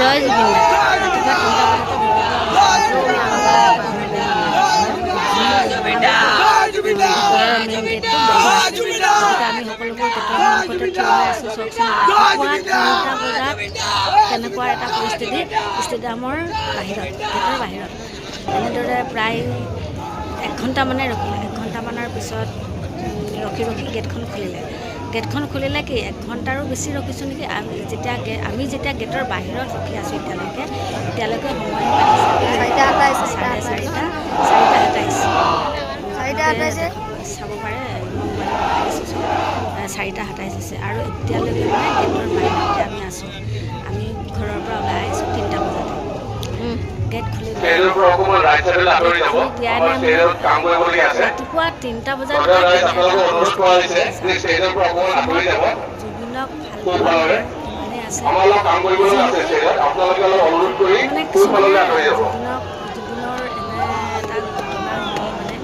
জয় জুবিন আমি সকলোবোৰ কেনেকুৱা এটা পৰিস্থিতি ষ্টেডিয়ামৰ বাহিৰত এনেদৰে প্ৰায় 1 ঘণ্টামানে ৰখিলে। 1 ঘণ্টামানৰ পিছত ৰখি গেটখন খুলিলে কি 1 ঘণ্টাৰো বেছি ৰখিছোঁ নেকি। আমি যেতিয়া গেটৰ বাহিৰত ৰখি আছোঁ এতিয়ালৈকে সময় পাইছে চাব পাৰে। 4:27 হৈছে আৰু এতিয়ালৈকে মানে গেটৰ বাহিৰতে আমি আছোঁ। আমি ঘৰৰ পৰা ওলাই আহিছোঁ 3টা বজাতে। গেট খুলি ৰাতিপুৱা 3টা বজাত জুবিনক ভালদৰে আছে মানে কিছুমানে জুবিনৰ এনে এটা ঘটনা মানে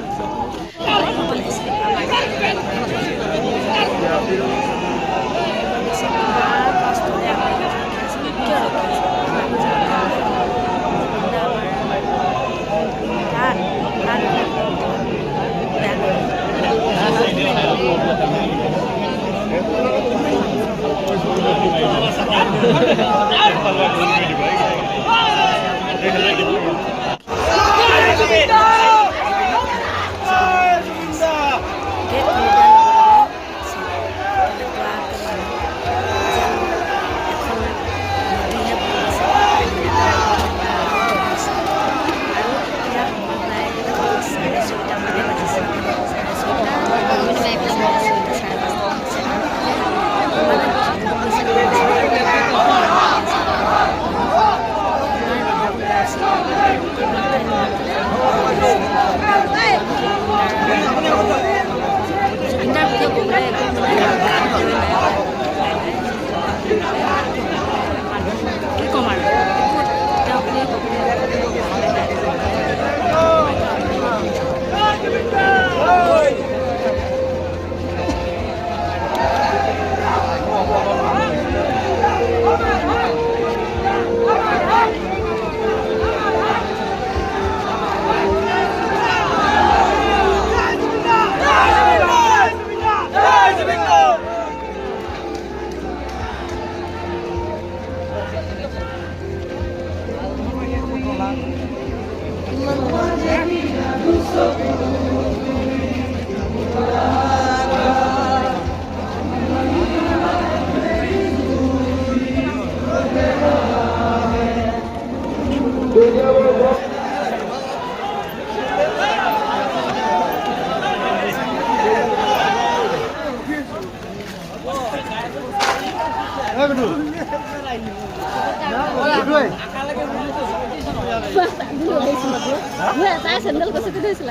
চেণ্ডেল কচি দিছিল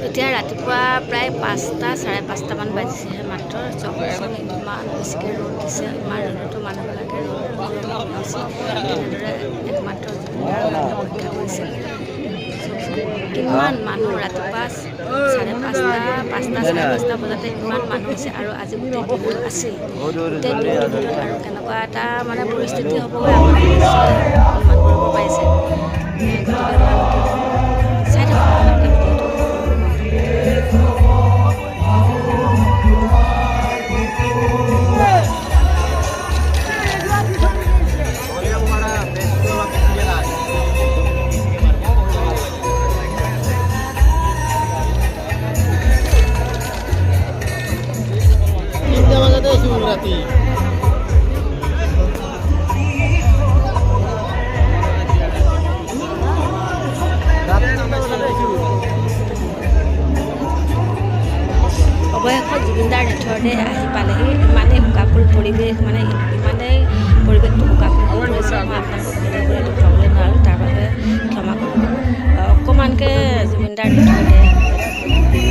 এতিয়া ৰাতিপুৱা প্ৰায় 5:30 বাজিছেহে মাত্ৰ। চকচোন ইমান বেছিকৈ ৰ'দ দিছে। ইমান ৰ'দতো মানুহবিলাকে তেনেদৰে একমাত্ৰ অপেক্ষা কৰিছে। কিমান মানুহ ৰাতিপুৱা 5:30 বজাতে ইমান মানুহ হৈছে আৰু আজি গোটেই দিনটো আছিল। গোটেই দিনটোত আৰু কেনেকুৱা এটা মানে পৰিস্থিতি হ'ব আপুনি নিশ্চয় অনুমান কৰিব পাৰিছে। চাই ৰাতি অৱশেষত জুবিনদাৰ নিথৰতে আহি পালেহি। ইমানেই শোকাকুল পৰিৱেশ, মানে ইমানেই পৰিৱেশটো শোকাকুল হৈ পৰিছে। মই আপোনালোকক ভিডিঅ' কৰি দেখুৱাবলৈ নোৱাৰোঁ, তাৰ বাবে ক্ষমা কৰিব। অকণমানকৈ জুবিনদাৰ নিথৰতে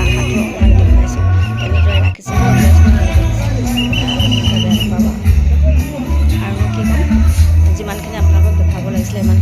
আশাটো অকণমান দেখুৱাইছোঁ, কেনেদৰে ৰাখিছে আৰু কি ক'ম। যিমানখিনি আপোনালোকক দেখুৱাব লাগিছিলে ইমান